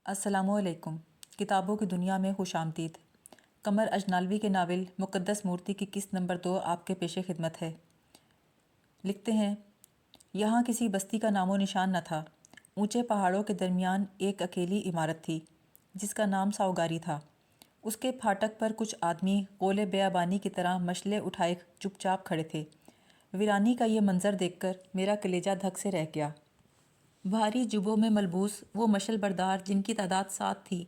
السلام علیکم۔ کتابوں کی دنیا میں خوش آمدید۔ قمر اجنالوی کے ناول مقدس مورتی کی قسط نمبر 2 آپ کے پیش خدمت ہے۔ لکھتے ہیں، یہاں کسی بستی کا نام و نشان نہ تھا۔ اونچے پہاڑوں کے درمیان ایک اکیلی عمارت تھی جس کا نام ساؤگاری تھا۔ اس کے پھاٹک پر کچھ آدمی غول بیابانی کی طرح مشلیں اٹھائے چپ چاپ کھڑے تھے۔ ویرانی کا یہ منظر دیکھ کر میرا کلیجہ دھک سے رہ گیا۔ بھاری جبوں میں ملبوس وہ مشل بردار جن کی تعداد 7 تھی،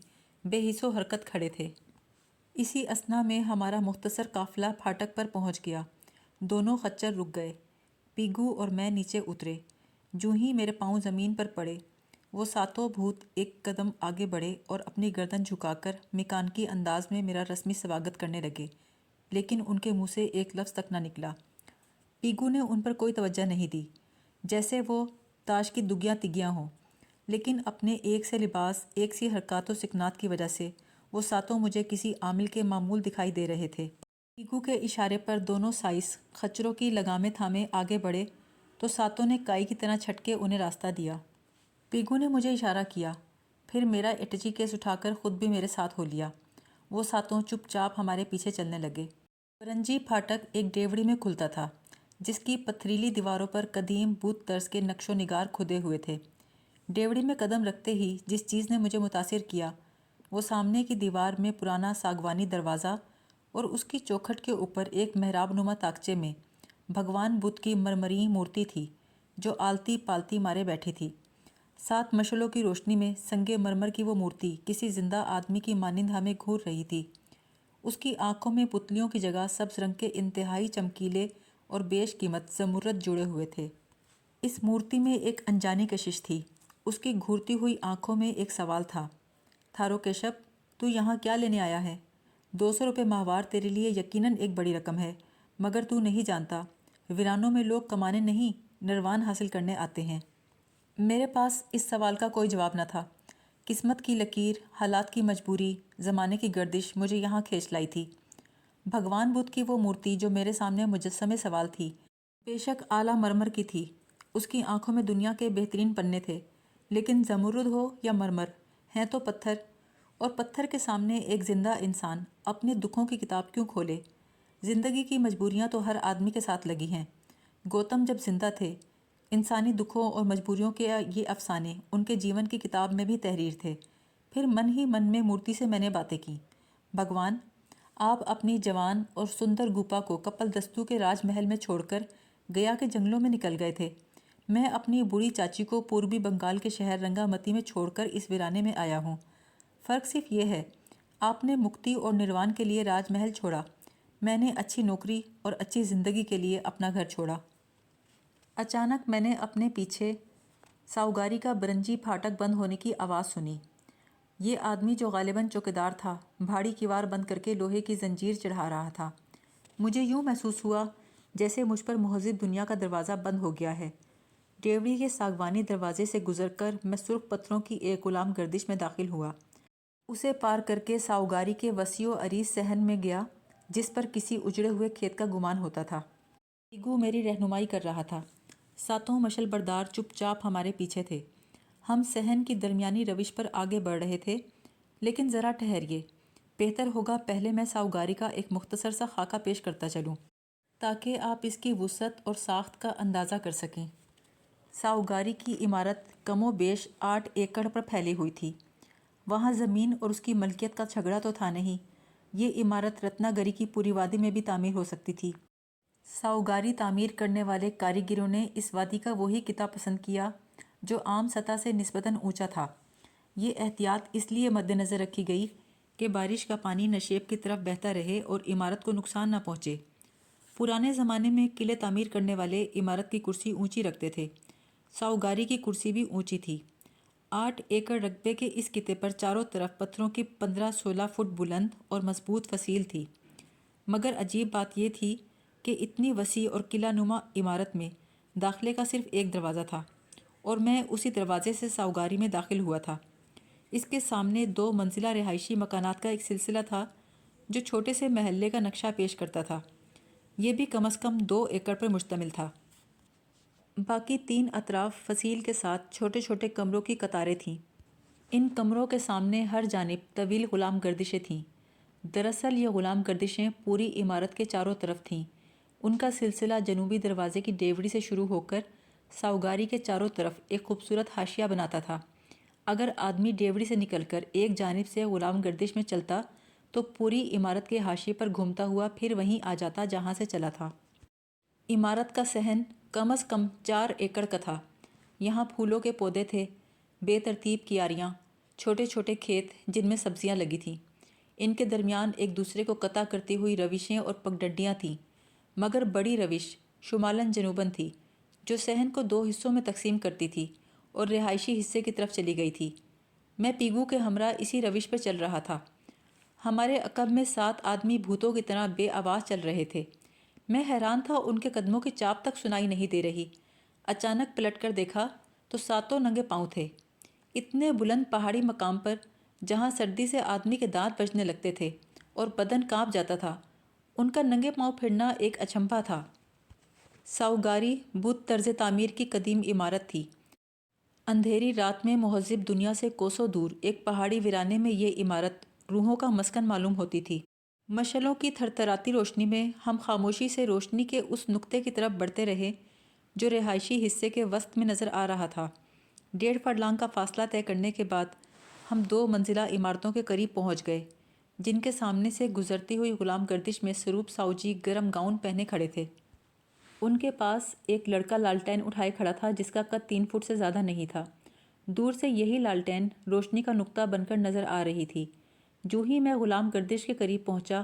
بے حس و حرکت کھڑے تھے۔ اسی اثنا میں ہمارا مختصر قافلہ پھاٹک پر پہنچ گیا۔ دونوں خچر رک گئے۔ پیگو اور میں نیچے اترے۔ جوں ہی میرے پاؤں زمین پر پڑے، وہ ساتوں بھوت ایک قدم آگے بڑھے اور اپنی گردن جھکا کر میکانکی انداز میں میرا رسمی سواگت کرنے لگے، لیکن ان کے منہ سے ایک لفظ تک نہ نکلا۔ پیگو نے ان پر کوئی توجہ نہیں دی، جیسے وہ تاش کی دگیاں تگیاں ہوں، لیکن اپنے ایک سے لباس، ایک سی حرکات و سکنات کی وجہ سے وہ ساتوں مجھے کسی عامل کے معمول دکھائی دے رہے تھے۔ پیگو کے اشارے پر دونوں سائس خچروں کی لگامیں تھامے آگے بڑھے تو ساتوں نے کائی کی طرح چھٹ کے انہیں راستہ دیا۔ پیگو نے مجھے اشارہ کیا، پھر میرا اٹچی کیس اٹھا کر خود بھی میرے ساتھ ہو لیا۔ وہ ساتوں چپ چاپ ہمارے پیچھے چلنے لگے۔ برنجی پھاٹک ایک ڈیوڑی میں کھلتا تھا جس کی پتھریلی دیواروں پر قدیم بت طرز کے نقش و نگار کھدے ہوئے تھے۔ ڈیوڑی میں قدم رکھتے ہی جس چیز نے مجھے متاثر کیا وہ سامنے کی دیوار میں پرانا ساگوانی دروازہ اور اس کی چوکھٹ کے اوپر ایک محراب نما طاقچے میں بھگوان بدھ کی مرمری مورتی تھی جو آلتی پالتی مارے بیٹھی تھی۔ 7 مشعلوں کی روشنی میں سنگ مرمر کی وہ مورتی کسی زندہ آدمی کی مانند ہمیں گھور رہی تھی۔ اس کی آنکھوں میں پتلیوں کی جگہ سبز رنگ کے انتہائی چمکیلے اور بیش قیمت زمرد جڑے ہوئے تھے۔ اس مورتی میں ایک انجانی کشش تھی۔ اس کی گھورتی ہوئی آنکھوں میں ایک سوال تھا، تھاروکیشپ، تو یہاں کیا لینے آیا ہے؟ 200 روپے ماہوار تیرے لیے یقیناً ایک بڑی رقم ہے، مگر تو نہیں جانتا، ویرانوں میں لوگ کمانے نہیں، نروان حاصل کرنے آتے ہیں۔ میرے پاس اس سوال کا کوئی جواب نہ تھا۔ قسمت کی لکیر، حالات کی مجبوری، زمانے کی گردش مجھے یہاں کھینچ لائی تھی۔ بھگوان بدھ کی وہ مورتی جو میرے سامنے مجسمے سوال تھی، بے شک اعلیٰ مرمر کی تھی۔ اس کی آنکھوں میں دنیا کے بہترین پنے تھے، لیکن زمرد ہو یا مرمر، ہیں تو پتھر، اور پتھر کے سامنے ایک زندہ انسان اپنے دکھوں کی کتاب کیوں کھولے؟ زندگی کی مجبوریاں تو ہر آدمی کے ساتھ لگی ہیں۔ گوتم جب زندہ تھے، انسانی دکھوں اور مجبوریوں کے یہ افسانے ان کے جیون کی کتاب میں بھی تحریر تھے۔ پھر من ہی من میں مورتی سے میں نے باتیں کیں، بھگوان، آپ اپنی جوان اور سندر گوپا کو کپل دستو کے راج محل میں چھوڑ کر گیا کے جنگلوں میں نکل گئے تھے۔ میں اپنی بوڑھی چاچی کو پوربی بنگال کے شہر رنگا متی میں چھوڑ کر اس ویرانے میں آیا ہوں۔ فرق صرف یہ ہے، آپ نے مکتی اور نروان کے لیے راج محل چھوڑا، میں نے اچھی نوکری اور اچھی زندگی کے لیے اپنا گھر چھوڑا۔ اچانک میں نے اپنے پیچھے ساؤگاری کا برنجی پھاٹک بند ہونے کی آواز سنی۔ یہ آدمی جو غالباً چوکیدار تھا، بھاڑی کیوار بند کر کے لوہے کی زنجیر چڑھا رہا تھا۔ مجھے یوں محسوس ہوا جیسے مجھ پر مہذب دنیا کا دروازہ بند ہو گیا ہے۔ ڈیوڑی کے ساگوانی دروازے سے گزر کر میں سرخ پتھروں کی ایک غلام گردش میں داخل ہوا۔ اسے پار کر کے ساؤگاری کے وسیع و عریض صحن میں گیا جس پر کسی اجڑے ہوئے کھیت کا گمان ہوتا تھا۔ پیگو میری رہنمائی کر رہا تھا۔ ساتوں مشل بردار چپ چاپ ہمارے پیچھے تھے۔ ہم صحن کی درمیانی روش پر آگے بڑھ رہے تھے، لیکن ذرا ٹھہریے، بہتر ہوگا پہلے میں ساؤگاری کا ایک مختصر سا خاکہ پیش کرتا چلوں تاکہ آپ اس کی وسعت اور ساخت کا اندازہ کر سکیں۔ ساؤگاری کی عمارت کم و بیش 8 ایکڑ پر پھیلی ہوئی تھی۔ وہاں زمین اور اس کی ملکیت کا جھگڑا تو تھا نہیں، یہ عمارت رتنا گری کی پوری وادی میں بھی تعمیر ہو سکتی تھی۔ ساؤگاری تعمیر کرنے والے کاریگروں نے اس وادی کا وہی خطہ پسند کیا جو عام سطح سے نسبتاً اونچا تھا۔ یہ احتیاط اس لیے مد نظر رکھی گئی کہ بارش کا پانی نشیب کی طرف بہتا رہے اور عمارت کو نقصان نہ پہنچے۔ پرانے زمانے میں قلعے تعمیر کرنے والے عمارت کی کرسی اونچی رکھتے تھے، ساؤگاری کی کرسی بھی اونچی تھی۔ 8 ایکڑ رقبے کے اس خطے پر چاروں طرف پتھروں کی 15-16 فٹ بلند اور مضبوط فصیل تھی، مگر عجیب بات یہ تھی کہ اتنی وسیع اور قلعہ نما عمارت میں داخلے کا صرف ایک دروازہ تھا، اور میں اسی دروازے سے ساؤگاری میں داخل ہوا تھا۔ اس کے سامنے 2 منزلہ رہائشی مکانات کا ایک سلسلہ تھا جو چھوٹے سے محلے کا نقشہ پیش کرتا تھا۔ یہ بھی کم از کم 2 ایکڑ پر مشتمل تھا۔ باقی 3 اطراف فصیل کے ساتھ چھوٹے چھوٹے کمروں کی قطاریں تھیں۔ ان کمروں کے سامنے ہر جانب طویل غلام گردشیں تھیں۔ دراصل یہ غلام گردشیں پوری عمارت کے چاروں طرف تھیں۔ ان کا سلسلہ جنوبی دروازے کی ڈیوڑی سے شروع ہو کر ساؤگاری کے چاروں طرف ایک خوبصورت حاشیہ بناتا تھا۔ اگر آدمی ڈیوڑی سے نکل کر ایک جانب سے غلام گردش میں چلتا تو پوری عمارت کے حاشیے پر گھومتا ہوا پھر وہیں آ جاتا جہاں سے چلا تھا۔ عمارت کا صحن کم از کم 4 ایکڑ کا تھا۔ یہاں پھولوں کے پودے تھے، بے ترتیب کیاریاں، چھوٹے چھوٹے کھیت جن میں سبزیاں لگی تھیں۔ ان کے درمیان ایک دوسرے کو قطع کرتی ہوئی روشیں اور پگڈنڈیاں تھیں، مگر بڑی روش شمالاً جنوباً تھی جو صحن کو 2 حصوں میں تقسیم کرتی تھی اور رہائشی حصے کی طرف چلی گئی تھی۔ میں پیگو کے ہمراہ اسی روش پہ چل رہا تھا۔ ہمارے عقب میں 7 آدمی بھوتوں کی طرح بے آواز چل رہے تھے۔ میں حیران تھا، ان کے قدموں کی چاپ تک سنائی نہیں دے رہی۔ اچانک پلٹ کر دیکھا تو 7 ننگے پاؤں تھے، اتنے بلند پہاڑی مقام پر جہاں سردی سے آدمی کے دانت بجنے لگتے تھے اور بدن کانپ جاتا تھا۔ ان کا ننگے پاؤں پھرنا ایک اچنبھا تھا۔ ساؤگاری بت طرز تعمیر کی قدیم عمارت تھی۔ اندھیری رات میں مہذب دنیا سے کوسوں دور ایک پہاڑی ویرانے میں یہ عمارت روحوں کا مسکن معلوم ہوتی تھی۔ مشعلوں کی تھرتھراتی روشنی میں ہم خاموشی سے روشنی کے اس نقطے کی طرف بڑھتے رہے جو رہائشی حصے کے وسط میں نظر آ رہا تھا۔ 1.5 فرلانگ کا فاصلہ طے کرنے کے بعد ہم 2 منزلہ عمارتوں کے قریب پہنچ گئے جن کے سامنے سے گزرتی ہوئی غلام گردش میں سروپ ساؤجی گرم گاؤن پہنے کھڑے تھے۔ ان کے پاس ایک لڑکا لالٹین اٹھائے کھڑا تھا جس کا قد 3 فٹ سے زیادہ نہیں تھا۔ دور سے یہی لالٹین روشنی کا نقطہ بن کر نظر آ رہی تھی۔ جو ہی میں غلام گردش کے قریب پہنچا،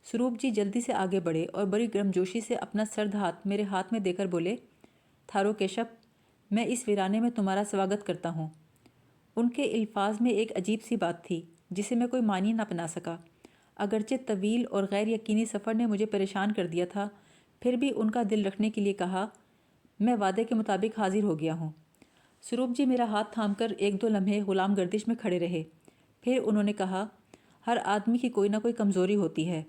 سروپ جی جلدی سے آگے بڑھے اور بڑی گرمجوشی سے اپنا سرد ہاتھ میرے ہاتھ میں دے کر بولے، تھارو کیشپ، میں اس ویرانے میں تمہارا سواگت کرتا ہوں۔ ان کے الفاظ میں ایک عجیب سی بات تھی جسے میں کوئی معنی نہ بنا سکا۔ اگرچہ طویل اور غیر یقینی سفر نے مجھے پریشان کر دیا تھا، پھر بھی ان کا دل رکھنے کے لیے کہا، میں وعدے کے مطابق حاضر ہو گیا ہوں۔ سروپ جی میرا ہاتھ تھام کر 1-2 لمحے غلام گردش میں کھڑے رہے، پھر انہوں نے کہا، ہر آدمی کی کوئی نہ کوئی کمزوری ہوتی ہے۔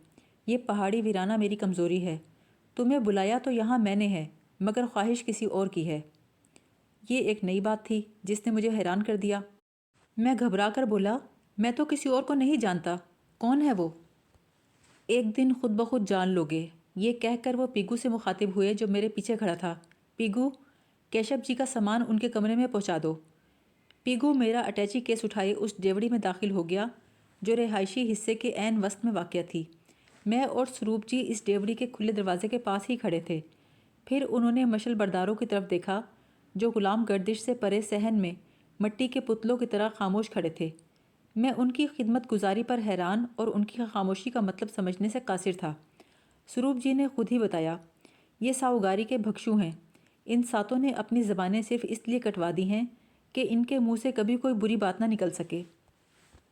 یہ پہاڑی ویرانہ میری کمزوری ہے۔ تمہیں بلایا تو یہاں میں نے ہے، مگر خواہش کسی اور کی ہے۔ یہ ایک نئی بات تھی جس نے مجھے حیران کر دیا۔ میں گھبرا کر بولا، میں تو کسی اور کو نہیں جانتا، کون ہے وہ؟ ایک دن خود بخود جان لوگے، یہ کہہ کر وہ پیگو سے مخاطب ہوئے جو میرے پیچھے کھڑا تھا۔ پیگو، کیشپ جی کا سامان ان کے کمرے میں پہنچا دو۔ پیگو میرا اٹیچی کیس اٹھائے اس ڈیوڑی میں داخل ہو گیا جو رہائشی حصے کے عین وسط میں واقع تھی۔ میں اور سروپ جی اس ڈیوڑی کے کھلے دروازے کے پاس ہی کھڑے تھے۔ پھر انہوں نے مشعل برداروں کی طرف دیکھا جو غلام گردش سے پرے صحن میں مٹی کے پتلوں کی طرح خاموش کھڑے تھے۔ میں ان کی خدمت گزاری پر حیران اور ان کی خاموشی کا مطلب سمجھنے سے قاصر تھا۔ سروپ جی نے خود ہی بتایا، یہ ساؤگاری کے بھکشو ہیں۔ ان 7 نے اپنی زبانیں صرف اس لیے کٹوا دی ہیں کہ ان کے منہ سے کبھی کوئی بری بات نہ نکل سکے۔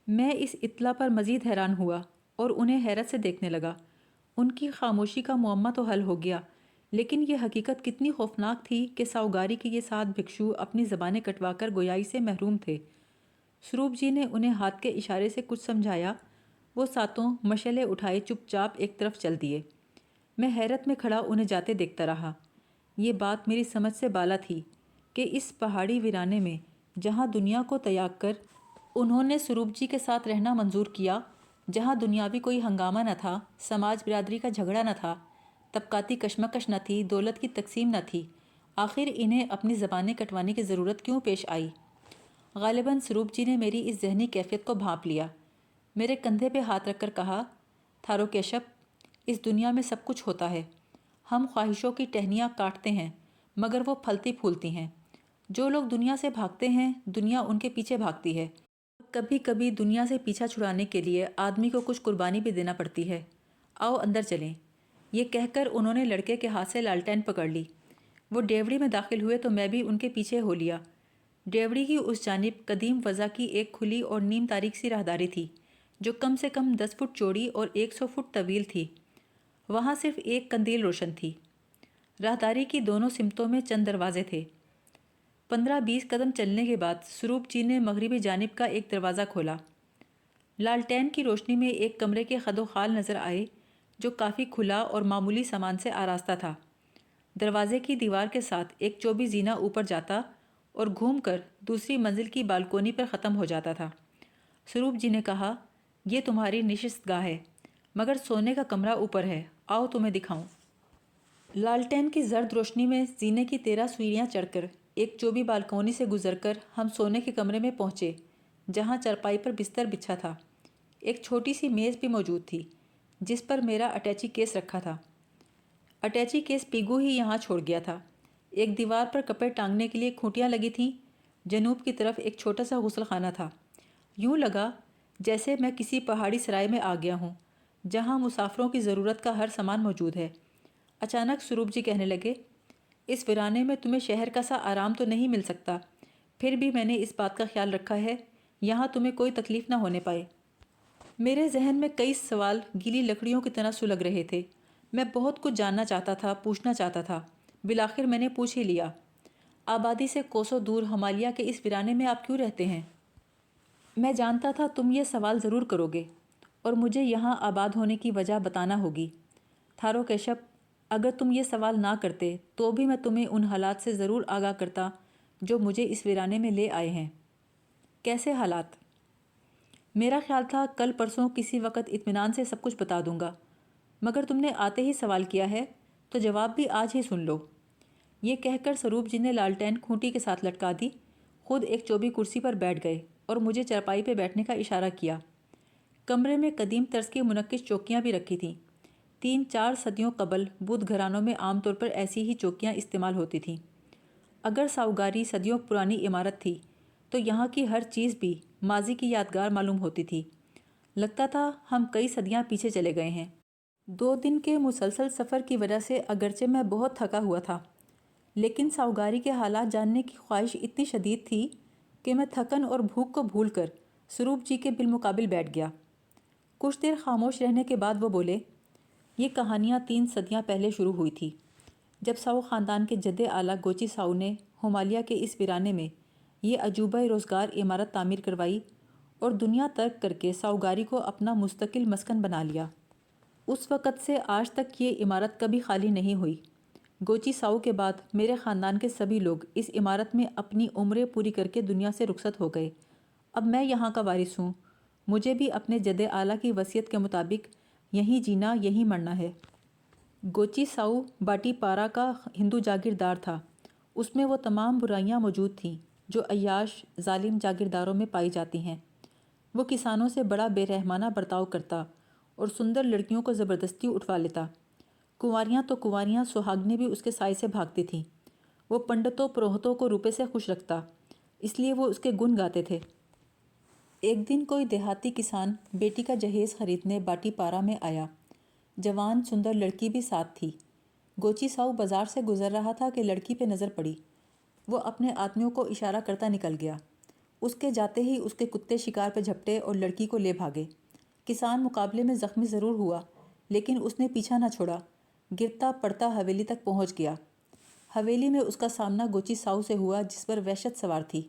میں اس اطلاع پر مزید حیران ہوا اور انہیں حیرت سے دیکھنے لگا۔ ان کی خاموشی کا معمہ تو حل ہو گیا، لیکن یہ حقیقت کتنی خوفناک تھی کہ ساؤگاری کے یہ 7 بھکشو اپنی زبانیں کٹوا کر گویائی سے محروم تھے۔ سروپ جی نے انہیں ہاتھ کے اشارے سے کچھ سمجھایا۔ وہ 7 مشعلیں اٹھائے چپ چاپ ایک طرف چل دیے۔ میں حیرت میں کھڑا انہیں جاتے دیکھتا رہا۔ یہ بات میری سمجھ سے بالا تھی کہ اس پہاڑی ویرانے میں جہاں دنیا کو تیاگ کر انہوں نے سروپ جی کے ساتھ رہنا منظور کیا، جہاں دنیاوی کوئی ہنگامہ نہ تھا، سماج برادری کا جھگڑا نہ تھا، طبقاتی کشمکش نہ تھی، دولت کی تقسیم نہ تھی، آخر انہیں اپنی زبانیں کٹوانے کی ضرورت کیوں پیش آئی؟ غالباً سروپ جی نے میری اس ذہنی کیفیت کو بھانپ لیا۔ میرے کندھے پہ ہاتھ رکھ کر کہا، تھارو کیشپ، اس دنیا میں سب کچھ ہوتا ہے۔ ہم خواہشوں کی ٹہنیاں کاٹتے ہیں مگر وہ پھلتی پھولتی ہیں۔ جو لوگ دنیا سے بھاگتے ہیں، دنیا ان کے پیچھے بھاگتی ہے۔ کبھی کبھی دنیا سے پیچھا چھڑانے کے لیے آدمی کو کچھ قربانی بھی دینا پڑتی ہے۔ آؤ اندر چلیں۔ یہ کہہ کر انہوں نے لڑکے کے ہاتھ سے لالٹین پکڑ لی۔ وہ ڈیوڑی میں داخل ہوئے تو میں بھی ان کے پیچھے ہو لیا۔ ڈیوڑی کی اس جانب قدیم وضع کی ایک کھلی اور نیم تاریک سی راہداری تھی جو کم سے کم 10 فٹ چوڑی اور 100 فٹ طویل تھی۔ وہاں صرف ایک قندیل روشن تھی۔ راہداری کی دونوں سمتوں میں چند دروازے تھے۔ 15-20 قدم چلنے کے بعد سروپ جی نے مغربی جانب کا ایک دروازہ کھولا۔ لالٹین کی روشنی میں ایک کمرے کے خد و خال نظر آئے جو کافی کھلا اور معمولی سامان سے آراستہ تھا۔ دروازے کی دیوار کے ساتھ ایک چوبی زینہ اوپر جاتا اور گھوم کر دوسری منزل کی بالکونی پر ختم ہو جاتا تھا۔ سروپ جی نے کہا، یہ تمہاری نشست گاہ ہے، مگر سونے کا کمرہ اوپر ہے، آؤ تمہیں دکھاؤں۔ لالٹین کی زرد روشنی میں زینے کی 13 سیڑھیاں چڑھ کر ایک چوبی بالکونی سے گزر کر ہم سونے کے کمرے میں پہنچے، جہاں چرپائی پر بستر بچھا تھا۔ ایک چھوٹی سی میز بھی موجود تھی، جس پر میرا اٹیچی کیس رکھا تھا۔ اٹیچی کیس پیگو ہی یہاں چھوڑ گیا تھا۔ ایک دیوار پر کپڑے ٹانگنے کے لیے کھوٹیاں لگی تھیں۔ جنوب کی طرف ایک چھوٹا سا غسل خانہ تھا۔ یوں لگا جیسے میں کسی پہاڑی سرائے میں آ گیا ہوں، جہاں مسافروں کی ضرورت کا ہر سامان موجود ہے۔ اچانک سروپ جی کہنے لگے، اس ویرانے میں تمہیں شہر کا سا آرام تو نہیں مل سکتا، پھر بھی میں نے اس بات کا خیال رکھا ہے یہاں تمہیں کوئی تکلیف نہ ہونے پائے۔ میرے ذہن میں کئی سوال گیلی لکڑیوں کی طرح سلگ رہے تھے۔ میں بہت کچھ جاننا چاہتا تھا، پوچھنا چاہتا تھا۔ بالآخر میں نے پوچھ ہی لیا، آبادی سے کوسوں دور ہمالیہ کے اس ویرانے میں آپ کیوں رہتے ہیں؟ میں جانتا تھا تم یہ سوال ضرور کرو گے اور مجھے یہاں آباد ہونے کی وجہ بتانا ہوگی۔ تھارو کیشپ، اگر تم یہ سوال نہ کرتے تو بھی میں تمہیں ان حالات سے ضرور آگاہ کرتا جو مجھے اس ویرانے میں لے آئے ہیں۔ کیسے حالات؟ میرا خیال تھا کل پرسوں کسی وقت اطمینان سے سب کچھ بتا دوں گا، مگر تم نے آتے ہی سوال کیا ہے تو جواب بھی آج ہی سن لو۔ یہ کہہ کر سروپ جی نے لالٹین کھونٹی کے ساتھ لٹکا دی، خود ایک چوبی کرسی پر بیٹھ گئے اور مجھے چرپائی پہ بیٹھنے کا اشارہ کیا۔ کمرے میں قدیم طرز کی منقش چوکیاں بھی رکھی تھیں۔ 3-4 صدیوں قبل بدھ گھرانوں میں عام طور پر ایسی ہی چوکیاں استعمال ہوتی تھیں۔ اگر ساؤگاری صدیوں پرانی عمارت تھی تو یہاں کی ہر چیز بھی ماضی کی یادگار معلوم ہوتی تھی۔ لگتا تھا ہم کئی صدیاں پیچھے چلے گئے ہیں۔ 2 دن کے مسلسل سفر کی وجہ سے اگرچہ میں بہت تھکا ہوا تھا، لیکن ساؤگاری کے حالات جاننے کی خواہش اتنی شدید تھی کہ میں تھکن اور بھوک کو بھول کر سروپ جی کے بالمقابل بیٹھ گیا۔ کچھ دیر خاموش رہنے کے بعد وہ بولے، یہ کہانیاں 3 صدیاں پہلے شروع ہوئی تھی، جب ساؤ خاندان کے جد اعلیٰ گوچی ساؤ نے ہمالیہ کے اس ویرانے میں یہ عجوبہ روزگار عمارت تعمیر کروائی اور دنیا ترک کر کے ساؤگاری کو اپنا مستقل مسکن بنا لیا۔ اس وقت سے آج تک یہ عمارت کبھی خالی نہیں ہوئی۔ گوچی ساؤ کے بعد میرے خاندان کے سبھی لوگ اس عمارت میں اپنی عمریں پوری کر کے دنیا سے رخصت ہو گئے۔ اب میں یہاں کا وارث ہوں، مجھے بھی اپنے جد اعلیٰ کی وصیت کے مطابق یہیں جینا، یہیں مرنا ہے۔ گوچی ساؤ باٹی پارا کا ہندو جاگیردار تھا۔ اس میں وہ تمام برائیاں موجود تھیں جو عیاش ظالم جاگیرداروں میں پائی جاتی ہیں۔ وہ کسانوں سے بڑا بے رحمانہ برتاؤ کرتا اور سندر لڑکیوں کو زبردستی اٹھوا لیتا۔ کنواریاں تو کنواریاں سہاگنیں بھی اس کے سائے سے بھاگتی تھیں۔ وہ پنڈتوں پروہتوں کو روپے سے خوش رکھتا، اس لیے وہ اس کے گن گاتے تھے۔ ایک دن کوئی دیہاتی کسان بیٹی کا جہیز خریدنے باٹی پارا میں آیا۔ جوان سندر لڑکی بھی ساتھ تھی۔ گوچی ساؤ بازار سے گزر رہا تھا کہ لڑکی پہ نظر پڑی۔ وہ اپنے آدمیوں کو اشارہ کرتا نکل گیا۔ اس کے جاتے ہی اس کے کتے شکار پہ جھپٹے اور لڑکی کو لے بھاگے۔ کسان مقابلے میں زخمی ضرور ہوا، لیکن اس نے پیچھا نہ چھوڑا، گرتا پڑتا حویلی تک پہنچ گیا۔ حویلی میں اس کا سامنا گوچی ساؤ سے ہوا، جس پر وحشت سوار تھی۔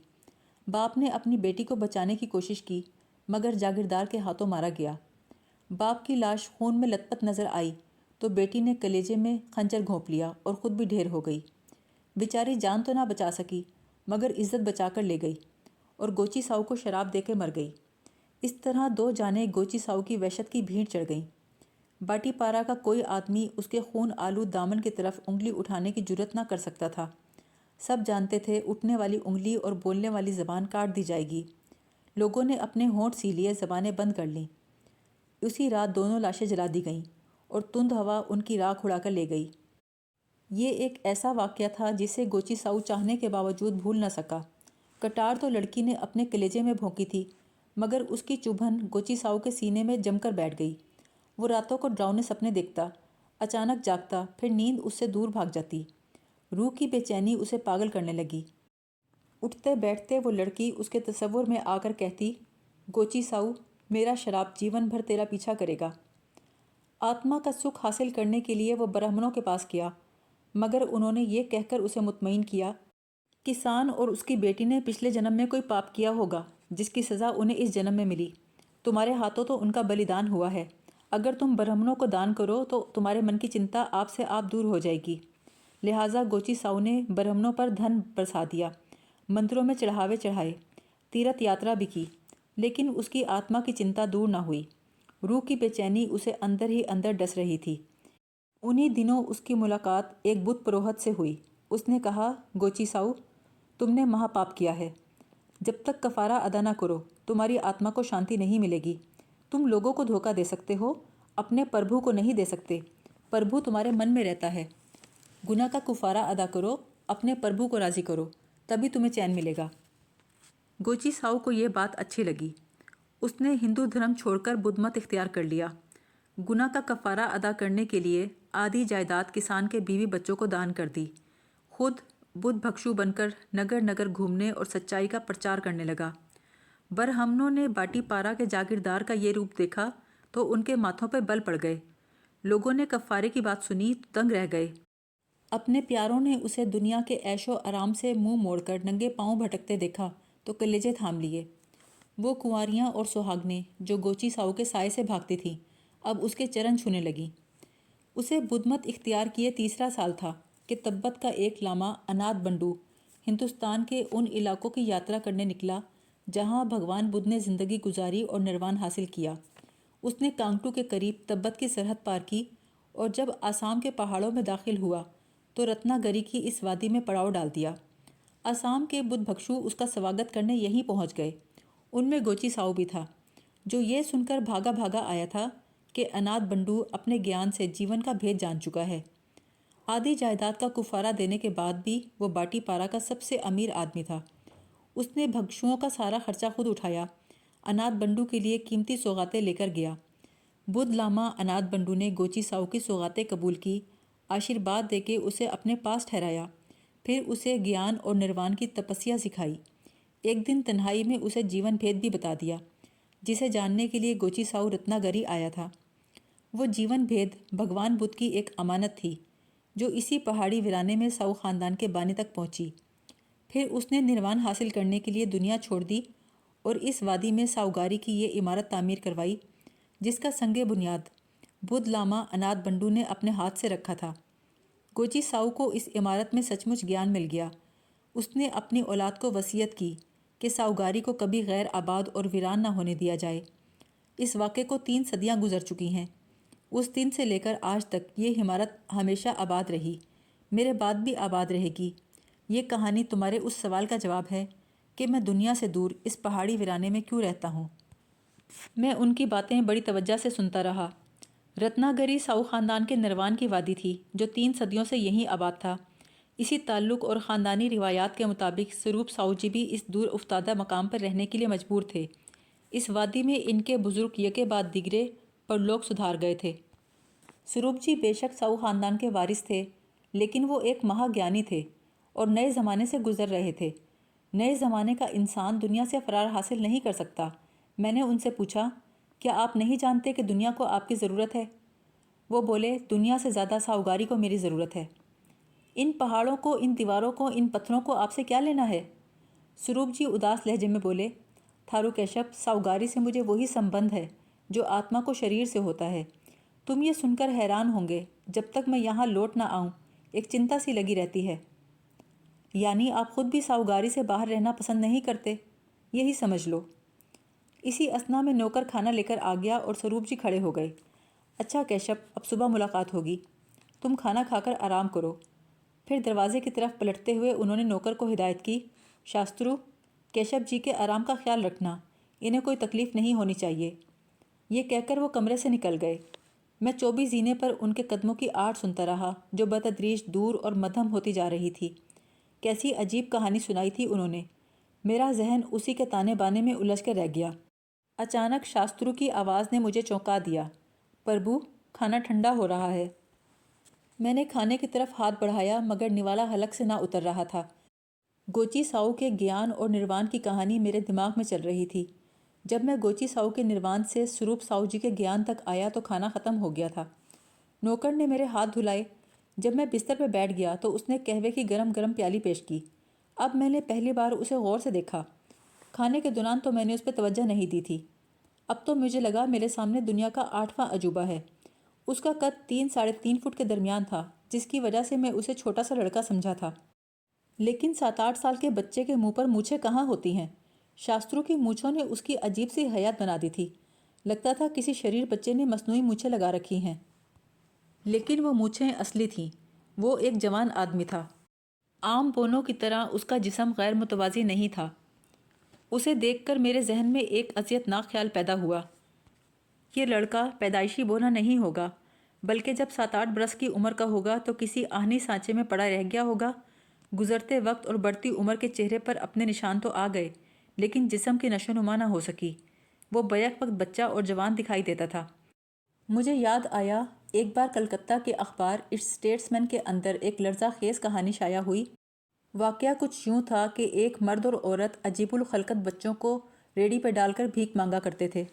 باپ نے اپنی بیٹی کو بچانے کی کوشش کی، مگر جاگیردار کے ہاتھوں مارا گیا۔ باپ کی لاش خون میں لت پت نظر آئی تو بیٹی نے کلیجے میں خنجر گھونپ لیا اور خود بھی ڈھیر ہو گئی۔ بیچاری جان تو نہ بچا سکی، مگر عزت بچا کر لے گئی اور گوچی ساؤ کو شراب دے کے مر گئی۔ اس طرح 2 جانیں گوچی ساؤ کی وحشت کی بھیڑ چڑھ گئیں۔ باٹی پارا کا کوئی آدمی اس کے خون آلود دامن کی طرف انگلی اٹھانے کی جرات نہ کر سکتا تھا۔ سب جانتے تھے اٹھنے والی انگلی اور بولنے والی زبان کاٹ دی جائے گی۔ لوگوں نے اپنے ہونٹ سی لیے، زبانیں بند کر لیں۔ اسی رات دونوں لاشیں جلا دی گئیں اور تند ہوا ان کی راکھ اڑا کر لے گئی۔ یہ ایک ایسا واقعہ تھا جسے گوچی ساؤ چاہنے کے باوجود بھول نہ سکا۔ کٹار تو لڑکی نے اپنے کلیجے میں بھونکی تھی، مگر اس کی چبھن گوچی ساؤ کے سینے میں جم کر بیٹھ گئی۔ وہ راتوں کو ڈراؤنے سپنے دیکھتا، اچانک جاگتا، پھر نیند اس سے دور بھاگ جاتی۔ روح کی بے چینی اسے پاگل کرنے لگی۔ اٹھتے بیٹھتے وہ لڑکی اس کے تصور میں آ کر کہتی، گوچی ساؤ، میرا شراب جیون بھر تیرا پیچھا کرے گا۔ آتما کا سکھ حاصل کرنے کے لیے وہ برہمنوں کے پاس گیا، مگر انہوں نے یہ کہہ کر اسے مطمئن کیا، کسان اور اس کی بیٹی نے پچھلے جنم میں کوئی پاپ کیا ہوگا جس کی سزا انہیں اس جنم میں ملی۔ تمہارے ہاتھوں تو ان کا بلیدان ہوا ہے۔ اگر تم برہمنوں کو دان کرو تو تمہارے من کی چنتا آپ سے آپ دور ہو جائے گی۔ لہٰذا گوچی ساؤ نے برہمنوں پر دھن برسا دیا، مندروں میں چڑھاوے چڑھائے، تیرتھ یاترا بھی کی، لیکن اس کی آتما کی چنتا دور نہ ہوئی۔ روح کی بے چینی اسے اندر ہی اندر ڈس رہی تھی۔ انہی دنوں اس کی ملاقات ایک بت پروہت سے ہوئی۔ اس نے کہا، گوچی ساؤ، تم نے مہا پاپ کیا ہے۔ جب تک کفارہ ادا نہ کرو تمہاری آتما کو شانتی نہیں ملے گی۔ تم لوگوں کو دھوکہ دے سکتے ہو، اپنے پربھو کو نہیں دے سکتے۔ پربھو تمہارے من میں رہتا ہے۔ گناہ کا کفارہ ادا کرو، اپنے پربھو کو راضی کرو، تبھی تمہیں چین ملے گا۔ گوچی ساؤ کو یہ بات اچھی لگی۔ اس نے ہندو دھرم چھوڑ کر بدھ مت اختیار کر لیا۔ گناہ کا کفارہ ادا کرنے کے لیے آدھی جائیداد کسان کے بیوی بچوں کو دان کر دی۔ خود بدھ بھکشو بن کر نگر نگر گھومنے اور سچائی کا پرچار کرنے لگا۔ برہمنوں نے باٹی پارا کے جاگیردار کا یہ روپ دیکھا تو ان کے ماتھوں پہ بل پڑ گئے۔ لوگوں نے کفارے کی بات سنی تو دنگ رہ گئے۔ اپنے پیاروں نے اسے دنیا کے عیش و آرام سے منہ موڑ کر ننگے پاؤں بھٹکتے دیکھا تو کلیجے تھام لیے۔ وہ کنواریاں اور سہاگنیں جو گوچی ساؤ کے سائے سے بھاگتی تھیں اب اس کے چرن چھونے لگیں۔ اسے بدھ مت اختیار کیے تیسرا سال تھا کہ تبت کا ایک لاما انات بنڈو ہندوستان کے ان علاقوں کی یاترا کرنے نکلا جہاں بھگوان بدھ نے زندگی گزاری اور نروان حاصل کیا۔ اس نے کانگٹو کے قریب تبت کی سرحد پار کی اور جب آسام کے پہاڑوں میں داخل ہوا تو رتنا گری کی اس وادی میں پڑاؤ ڈال دیا۔ آسام کے بدھ بھکشو اس کا سواگت کرنے یہیں پہنچ گئے۔ ان میں گوچی ساؤ بھی تھا، جو یہ سن کر بھاگا بھاگا آیا تھا کہ انات بنڈو اپنے گیان سے جیون کا بھید جان چکا ہے۔ آدھی جائیداد کا کفارہ دینے کے بعد بھی وہ باٹی پارا کا سب سے امیر آدمی تھا۔ اس نے بھکشوؤں کا سارا خرچہ خود اٹھایا، انات بنڈو کے لیے قیمتی سوغاتیں لے کر گیا۔ بدھ لاما انات بنڈو نے گوچی ساؤ کی سوغاتیں قبول کی، آشیرواد دے کے اسے اپنے پاس ٹھہرایا، پھر اسے گیان اور نروان کی تپسیا سکھائی۔ ایک دن تنہائی میں اسے جیون بھید بھی بتا دیا، جسے جاننے کے لیے گوچی ساؤ رتنا گری آیا تھا۔ وہ جیون بھید بھگوان بدھ کی ایک امانت تھی جو اسی پہاڑی ویرانے میں ساؤ خاندان کے بانی تک پہنچی۔ پھر اس نے نروان حاصل کرنے کے لیے دنیا چھوڑ دی اور اس وادی میں ساؤگاری کی یہ عمارت تعمیر کروائی جس کا سنگ بنیاد بدھ لاما انات بنڈو نے اپنے ہاتھ سے رکھا تھا۔ گوچی ساؤ کو اس عمارت میں سچ مچ گیان مل گیا۔ اس نے اپنی اولاد کو وصیت کی کہ ساؤگاری کو کبھی غیر آباد اور ویران نہ ہونے دیا جائے۔ اس واقعے کو 3 صدیاں گزر چکی ہیں۔ اس دن سے لے کر آج تک یہ عمارت ہمیشہ آباد رہی، میرے بعد بھی آباد رہے گی۔ یہ کہانی تمہارے اس سوال کا جواب ہے کہ میں دنیا سے دور اس پہاڑی ویرانے میں کیوں رہتا ہوں۔ میں ان کی باتیں بڑی توجہ سے سنتا رہا۔ رتنا گری ساؤ خاندان کے نروان کی وادی تھی جو 3 صدیوں سے یہیں آباد تھا۔ اسی تعلق اور خاندانی روایات کے مطابق سروپ ساؤ جی بھی اس دور افتادہ مقام پر رہنے کے لیے مجبور تھے۔ اس وادی میں ان کے بزرگ یکے بعد دیگرے پرلوک سدھار گئے تھے۔ سروپ جی بے شک ساؤ خاندان کے وارث تھے، لیکن وہ ایک مہا گیانی تھے اور نئے زمانے سے گزر رہے تھے۔ نئے زمانے کا انسان دنیا سے فرار حاصل نہیں کر سکتا۔ میں نے ان سے پوچھا، کیا آپ نہیں جانتے کہ دنیا کو آپ کی ضرورت ہے؟ وہ بولے، دنیا سے زیادہ ساؤگاری کو میری ضرورت ہے۔ ان پہاڑوں کو، ان دیواروں کو، ان پتھروں کو آپ سے کیا لینا ہے؟ سروپ جی اداس لہجے میں بولے، تھارو کیشپ، ساؤگاری سے مجھے وہی سمبندھ ہے جو آتما کو شریر سے ہوتا ہے۔ تم یہ سن کر حیران ہوں گے، جب تک میں یہاں لوٹ نہ آؤں ایک چنتا سی لگی رہتی ہے۔ یعنی آپ خود بھی ساؤگاری سے باہر رہنا پسند نہیں کرتے، یہی سمجھ لو۔ اسی اثنا میں نوکر کھانا لے کر آ گیا اور سروپ جی کھڑے ہو گئے۔ اچھا کیشپ، اب صبح ملاقات ہوگی، تم کھانا کھا کر آرام کرو۔ پھر دروازے کی طرف پلٹتے ہوئے انہوں نے نوکر کو ہدایت کی، شاسترو، کیشپ جی کے آرام کا خیال رکھنا، انہیں کوئی تکلیف نہیں ہونی چاہیے۔ یہ کہہ کر وہ کمرے سے نکل گئے۔ میں 24 زینے پر ان کے قدموں کی آہٹ سنتا رہا جو بتدریج دور اور مدھم ہوتی جا رہی تھی۔ کیسی عجیب کہانی سنائی تھی انہوں نے۔ میرا ذہن اسی کے تانے بانے میں الجھ کر رہ گیا۔ اچانک شاسترو کی آواز نے مجھے چونکا دیا، پربھو، کھانا ٹھنڈا ہو رہا ہے۔ میں نے کھانے کی طرف ہاتھ بڑھایا مگر نوالا حلق سے نہ اتر رہا تھا۔ گوچی ساؤ کے گیان اور نروان کی کہانی میرے دماغ میں چل رہی تھی۔ جب میں گوچی ساؤ کے نروان سے سروپ ساؤ جی کے گیان تک آیا تو کھانا ختم ہو گیا تھا۔ نوکر نے میرے ہاتھ دھلائے۔ جب میں بستر پہ بیٹھ گیا تو اس نے قہوے کی گرم گرم پیالی پیش کی۔ اب میں نے پہلی بار اسے غور سے دیکھا۔ کھانے کے دوران تو میں نے اس پہ توجہ نہیں دی تھی، اب تو مجھے لگا میرے سامنے دنیا کا 8واں عجوبہ ہے۔ اس کا قد 3 ساڑھے 3 فٹ کے درمیان تھا، جس کی وجہ سے میں اسے چھوٹا سا لڑکا سمجھا تھا۔ لیکن 7-8 سال کے بچے کے منہ پر مونچھیں کہاں ہوتی ہیں؟ شاسترو کی مونچھوں نے اس کی عجیب سی حیات بنا دی تھی۔ لگتا تھا کسی شریر بچے نے مصنوعی مونچھیں لگا رکھی ہیں، لیکن وہ مونچھیں اصلی تھیں۔ وہ ایک جوان آدمی تھا۔ عام بونوں کی طرح اس کا جسم غیر متوازی نہیں تھا۔ اسے دیکھ کر میرے ذہن میں ایک اذیتناک خیال پیدا ہوا۔ یہ لڑکا پیدائشی بونا نہیں ہوگا، بلکہ جب 7-8 برس کی عمر کا ہوگا تو کسی آہنی سانچے میں پڑا رہ گیا ہوگا۔ گزرتے وقت اور بڑھتی عمر کے چہرے پر اپنے نشان تو آ گئے، لیکن جسم کی نشو نما نہ ہو سکی۔ وہ بیک وقت بچہ اور جوان دکھائی دیتا تھا۔ مجھے یاد آیا، ایک بار کلکتہ کے اخبار اسٹیٹسمین کے اندر ایک لرزہ خیز کہانی شائع ہوئی۔ واقعہ کچھ یوں تھا کہ ایک مرد اور عورت عجیب الخلقت بچوں کو ریڑھی پہ ڈال کر بھیک مانگا کرتے تھے۔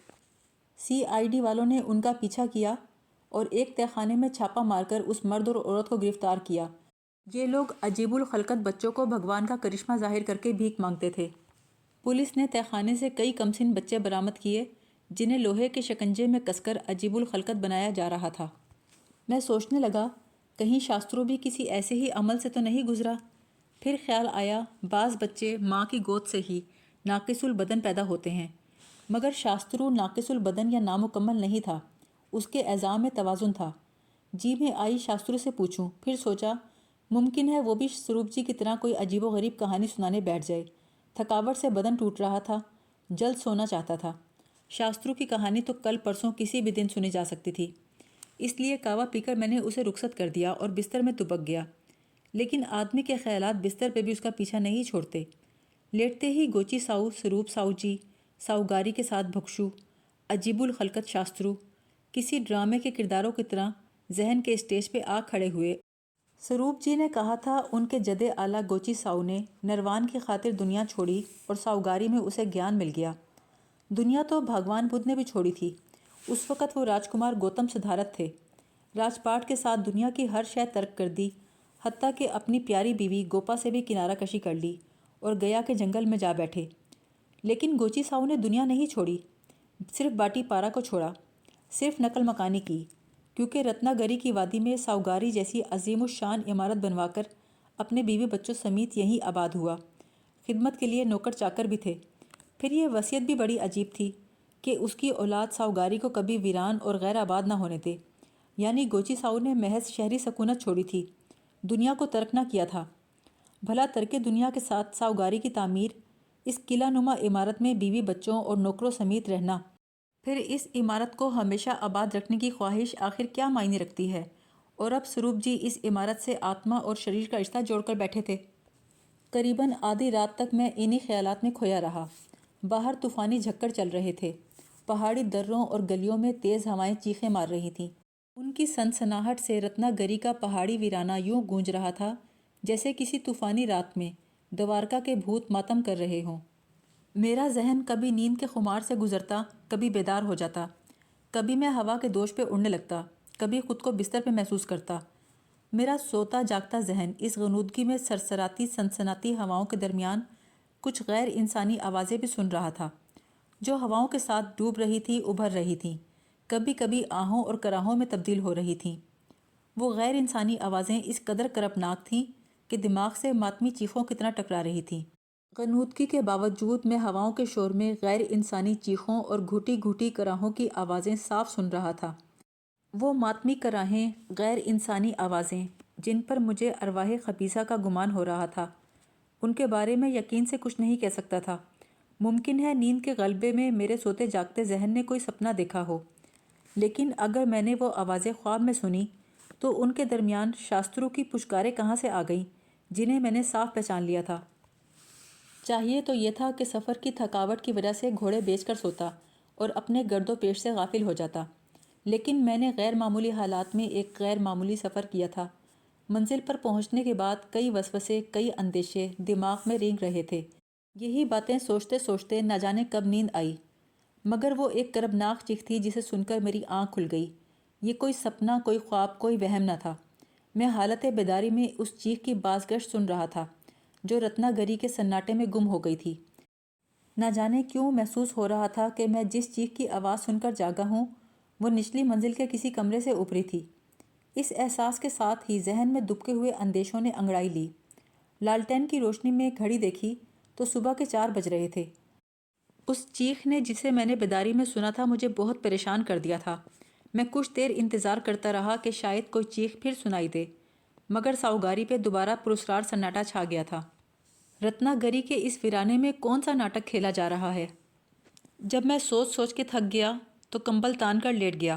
CID والوں نے ان کا پیچھا کیا اور ایک تہہ خانے میں چھاپا مار کر اس مرد اور عورت کو گرفتار کیا۔ یہ لوگ عجیب الخلقت بچوں کو بھگوان کا کرشمہ ظاہر کر کے بھیک مانگتے تھے۔ پولیس نے تہہ خانے سے کئی کمسن بچے برآمد کیے جنہیں لوہے کے شکنجے میں کس کر عجیب الخلقت بنایا جا رہا تھا۔ میں سوچنے لگا، کہیں شاسترو بھی کسی ایسے ہی عمل سے تو نہیں گزرا؟ پھر خیال آیا، بعض بچے ماں کی گود سے ہی ناقص البدن پیدا ہوتے ہیں، مگر شاسترو ناقص البدن یا نامکمل نہیں تھا، اس کے اعضاء میں توازن تھا۔ جی میں آئی شاسترو سے پوچھوں، پھر سوچا ممکن ہے وہ بھی سروپ جی کی طرح کوئی عجیب و غریب کہانی سنانے بیٹھ جائے۔ تھکاوٹ سے بدن ٹوٹ رہا تھا، جلد سونا چاہتا تھا۔ شاسترو کی کہانی تو کل پرسوں کسی بھی دن سنی جا سکتی تھی، اس لیے کہوا پی کر میں نے اسے رخصت کر دیا اور بستر میں دبک گیا۔ لیکن آدمی کے خیالات بستر پہ بھی اس کا پیچھا نہیں چھوڑتے۔ لیٹتے ہی گوچی ساؤ، سروپ ساؤ جی، ساؤگاری کے ساتھ بھکشو، عجیب الخلقت شاسترو، کسی ڈرامے کے کرداروں کی طرح ذہن کے اسٹیج پہ آ کھڑے ہوئے۔ سروپ جی نے کہا تھا ان کے جد اعلیٰ گوچی ساؤ نے نروان کی خاطر دنیا چھوڑی اور ساؤگاری میں اسے گیان مل گیا۔ دنیا تو بھگوان بدھ نے بھی چھوڑی تھی۔ اس وقت وہ راجکمار گوتم سدھارت تھے۔ راج پاٹ کے ساتھ دنیا کی ہر شے ترک کر دی، حتیٰ کہ اپنی پیاری بیوی گوپا سے بھی کنارہ کشی کر لی اور گیا کے جنگل میں جا بیٹھے۔ لیکن گوچی ساؤ نے دنیا نہیں چھوڑی، صرف باٹی پارا کو چھوڑا، صرف نقل مکانی کی، کیونکہ رتنا گری کی وادی میں ساؤگاری جیسی عظیم الشان عمارت بنوا کر اپنے بیوی بچوں سمیت یہیں آباد ہوا۔ خدمت کے لیے نوکر چاکر بھی تھے۔ پھر یہ وصیت بھی بڑی عجیب تھی کہ اس کی اولاد ساؤگاری کو کبھی ویران اور غیر آباد نہ ہونے دے، یعنی گوچی ساؤ نے محض شہری سکونت چھوڑی تھی، دنیا کو ترک نہ کیا تھا۔ بھلا ترک دنیا کے ساتھ ساؤگاری کی تعمیر، اس قلعہ نما عمارت میں بیوی بچوں اور نوکروں سمیت رہنا، پھر اس عمارت کو ہمیشہ آباد رکھنے کی خواہش آخر کیا معنی رکھتی ہے؟ اور اب سروپ جی اس عمارت سے آتما اور شریر کا رشتہ جوڑ کر بیٹھے تھے۔ قریباً آدھی رات تک میں انہی خیالات میں کھویا رہا۔ باہر طوفانی جھکڑ چل رہے تھے، پہاڑی دروں اور گلیوں میں تیز ہوائیں چیخیں مار رہی تھیں۔ ان کی سنسناہٹ سے رتنا گری کا پہاڑی ویرانہ یوں گونج رہا تھا جیسے کسی طوفانی رات میں دوارکا کے بھوت ماتم کر رہے ہوں۔ میرا ذہن کبھی نیند کے خمار سے گزرتا، کبھی بیدار ہو جاتا، کبھی میں ہوا کے دوش پہ اڑنے لگتا، کبھی خود کو بستر پہ محسوس کرتا۔ میرا سوتا جاگتا ذہن اس غنودگی میں سرسراتی سنسناتی ہواؤں کے درمیان کچھ غیر انسانی آوازیں بھی سن رہا تھا، جو ہواؤں کے ساتھ ڈوب رہی تھی، ابھر رہی تھیں، کبھی کبھی آہوں اور کراہوں میں تبدیل ہو رہی تھیں۔ وہ غیر انسانی آوازیں اس قدر کرپناک تھیں کہ دماغ سے ماتمی چیخوں کی طرح ٹکرا رہی تھیں۔ غنودگی کے باوجود میں ہواؤں کے شور میں غیر انسانی چیخوں اور گھوٹی گھوٹی کراہوں کی آوازیں صاف سن رہا تھا۔ وہ ماتمی کراہیں، غیر انسانی آوازیں جن پر مجھے ارواح خبیثہ کا گمان ہو رہا تھا، ان کے بارے میں یقین سے کچھ نہیں کہہ سکتا تھا۔ ممکن ہے نیند کے غلبے میں میرے سوتے جاگتے ذہن نے کوئی سپنا دیکھا ہو، لیکن اگر میں نے وہ آوازیں خواب میں سنی تو ان کے درمیان شاسترو کی پشکاریں کہاں سے آ گئیں جنہیں میں نے صاف پہچان لیا تھا؟ چاہیے تو یہ تھا کہ سفر کی تھکاوٹ کی وجہ سے گھوڑے بیچ کر سوتا اور اپنے گرد و پیش سے غافل ہو جاتا، لیکن میں نے غیر معمولی حالات میں ایک غیر معمولی سفر کیا تھا۔ منزل پر پہنچنے کے بعد کئی وسوسے، کئی اندیشے دماغ میں رینگ رہے تھے۔ یہی باتیں سوچتے سوچتے نہ جانے کب نیند آئی، مگر وہ ایک کربناک چیخ تھی جسے سن کر میری آنکھ کھل گئی۔ یہ کوئی سپنا، کوئی خواب، کوئی وہم نہ تھا۔ میں حالت بیداری میں اس چیخ کی بازگشت سن رہا تھا جو رتنا گری کے سناٹے میں گم ہو گئی تھی۔ نہ جانے کیوں محسوس ہو رہا تھا کہ میں جس چیخ کی آواز سن کر جاگا ہوں وہ نچلی منزل کے کسی کمرے سے اوپری تھی۔ اس احساس کے ساتھ ہی ذہن میں دبکے ہوئے اندیشوں نے انگڑائی لی۔ لالٹین کی روشنی میں گھڑی دیکھی تو صبح کے 4 بج رہے تھے۔ اس چیخ نے جسے میں نے بیداری میں سنا تھا مجھے بہت پریشان کر دیا تھا۔ میں کچھ دیر انتظار کرتا رہا کہ شاید کوئی چیخ پھر سنائی دے، مگر ساؤگاری پہ دوبارہ پراسرار سناٹا چھا گیا تھا۔ رتنا گری کے اس ویرانے میں کون سا ناٹک کھیلا جا رہا ہے؟ جب میں سوچ سوچ کے تھک گیا تو کمبل تان کر لیٹ گیا،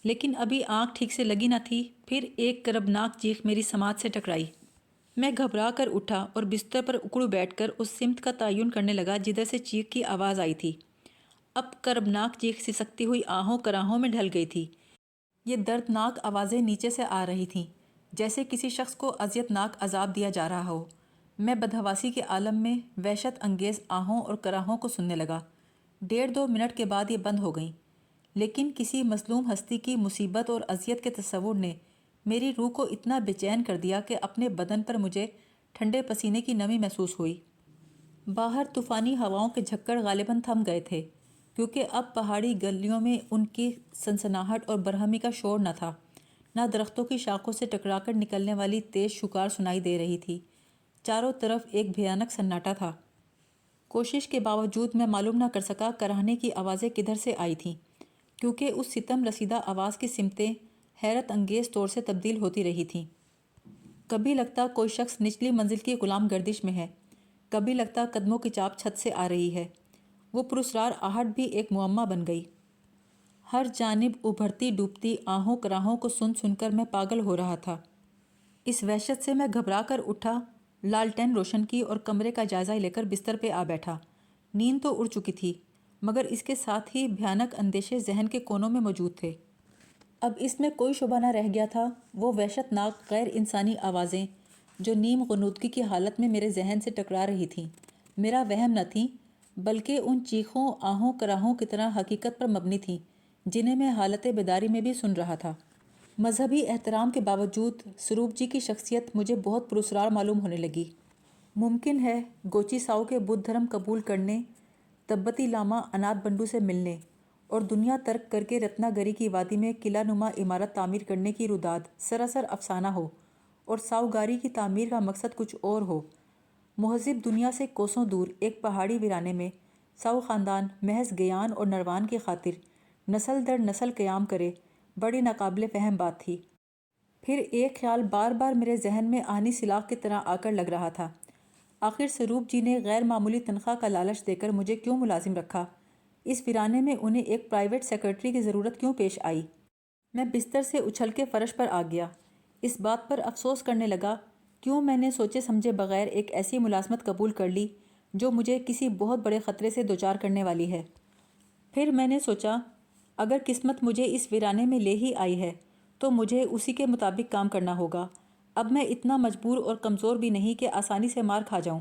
لیکن ابھی آنکھ ٹھیک سے لگی نہ تھی، پھر ایک کربناک چیخ میری سماعت سے ٹکرائی۔ میں گھبرا کر اٹھا اور بستر پر اکڑو بیٹھ کر اس سمت کا تعین کرنے لگا جدھر سے چیخ کی آواز آئی تھی۔ اب کربناک چیخ سسکتی ہوئی آہوں کراہوں میں ڈھل گئی تھی۔ یہ دردناک آوازیں نیچے سے آ رہی تھیں، جیسے کسی شخص کو اذیت ناک عذاب دیا جا رہا ہو۔ میں بدحواسی کے عالم میں وحشت انگیز آہوں اور کراہوں کو سننے لگا۔ 1.5-2 منٹ کے بعد یہ بند ہو گئیں، لیکن کسی مظلوم ہستی کی مصیبت اور اذیت کے تصور نے میری روح کو اتنا بے چین کر دیا کہ اپنے بدن پر مجھے ٹھنڈے پسینے کی نمی محسوس ہوئی۔ باہر طوفانی ہواؤں کے جھکڑ غالباً تھم گئے تھے، کیونکہ اب پہاڑی گلیوں میں ان کی سنسناہٹ اور برہمی کا شور نہ تھا، نہ درختوں کی شاخوں سے ٹکرا کر نکلنے والی تیز شکار سنائی دے رہی تھی۔ چاروں طرف ایک بھیانک سناٹا تھا۔ کوشش کے باوجود میں معلوم نہ کر سکا کراہنے کی آوازیں کدھر سے آئی تھیں، کیونکہ اس ستم رسیدہ آواز کی سمتیں حیرت انگیز طور سے تبدیل ہوتی رہی تھیں۔ کبھی لگتا کوئی شخص نچلی منزل کی غلام گردش میں ہے، کبھی لگتا قدموں کی چاپ چھت سے آ رہی ہے۔ وہ پراسرار آہٹ بھی ایک معمہ بن گئی۔ ہر جانب ابھرتی ڈوبتی آہوں کراہوں کو سن سن کر میں پاگل ہو رہا تھا۔ اس وحشت سے میں گھبرا کر اٹھا، لالٹین روشن کی اور کمرے کا جائزہ لے کر بستر پہ آ بیٹھا۔ نیند تو اڑ چکی تھی، مگر اس کے ساتھ ہی بھیانک اندیشے ذہن کے کونوں میں موجود تھے۔ اب اس میں کوئی شبہ نہ رہ گیا تھا، وہ وحشت ناک غیر انسانی آوازیں جو نیم غنودگی کی حالت میں میرے ذہن سے ٹکرا رہی تھیں، میرا وہم نہ تھیں، بلکہ ان چیخوں آہوں کراہوں کی طرح حقیقت پر مبنی تھیں جنہیں میں حالت بیداری میں بھی سن رہا تھا۔ مذہبی احترام کے باوجود سروپ جی کی شخصیت مجھے بہت پراسرار معلوم ہونے لگی۔ ممکن ہے گوچی ساؤ کے بدھ دھرم قبول کرنے، تبتی لاما انات بنڈو سے ملنے اور دنیا ترک کر کے رتنا گری کی وادی میں قلعہ نما عمارت تعمیر کرنے کی روداد سراسر افسانہ ہو اور ساؤگاری کی تعمیر کا مقصد کچھ اور ہو۔ مہذب دنیا سے کوسوں دور ایک پہاڑی ویرانے میں ساؤ خاندان محض گیان اور نروان کی خاطر نسل در نسل قیام کرے، بڑی ناقابل فہم بات تھی۔ پھر ایک خیال بار بار میرے ذہن میں آہنی سلاخ کی طرح آ کر لگ رہا تھا، آخر سروپ جی نے غیر معمولی تنخواہ کا لالچ دے کر مجھے کیوں ملازم رکھا؟ اس ویرانے میں انہیں ایک پرائیویٹ سیکرٹری کی ضرورت کیوں پیش آئی؟ میں بستر سے اچھل کے فرش پر آ گیا۔ اس بات پر افسوس کرنے لگا کیوں میں نے سوچے سمجھے بغیر ایک ایسی ملازمت قبول کر لی جو مجھے کسی بہت بڑے خطرے سے دوچار کرنے والی ہے۔ پھر میں نے سوچا اگر قسمت مجھے اس ویرانے میں لے ہی آئی ہے تو مجھے اسی کے مطابق کام کرنا ہوگا۔ اب میں اتنا مجبور اور کمزور بھی نہیں کہ آسانی سے مار کھا جاؤں۔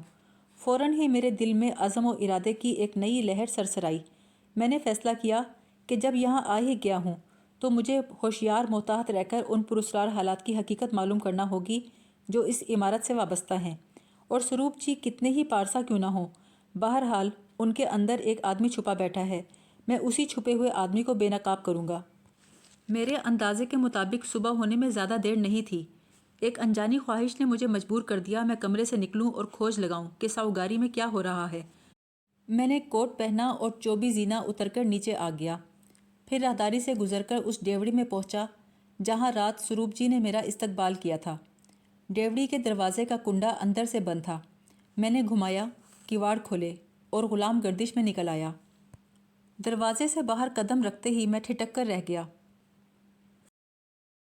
فوراً ہی میرے دل میں عزم و ارادے کی ایک نئی لہر سرسرائی۔ میں نے فیصلہ کیا کہ جب یہاں آ ہی گیا ہوں تو مجھے ہوشیار محتاط رہ کر ان پراسرار حالات کی حقیقت معلوم کرنا ہوگی جو اس عمارت سے وابستہ ہیں، اور سروپ جی کتنے ہی پارسا کیوں نہ ہوں، بہرحال ان کے اندر ایک آدمی چھپا بیٹھا ہے، میں اسی چھپے ہوئے آدمی کو بے نقاب کروں گا۔ میرے اندازے کے مطابق صبح ہونے میں زیادہ دیر نہیں تھی۔ ایک انجانی خواہش نے مجھے مجبور کر دیا میں کمرے سے نکلوں اور کھوج لگاؤں کہ ساؤگاری میں کیا ہو رہا ہے۔ میں نے کوٹ پہنا اور چوبی زینہ اتر کر نیچے آ گیا، پھر راہداری سے گزر کر اس ڈیوڑی میں پہنچا جہاں رات سروپ جی نے میرا استقبال کیا تھا۔ ڈیوڑی کے دروازے کا کنڈا اندر سے بند تھا۔ میں نے گھمایا، کیواڑ کھولے اور غلام گردش میں نکل آیا۔ دروازے سے باہر قدم رکھتے ہی میں ٹھٹک کر رہ گیا۔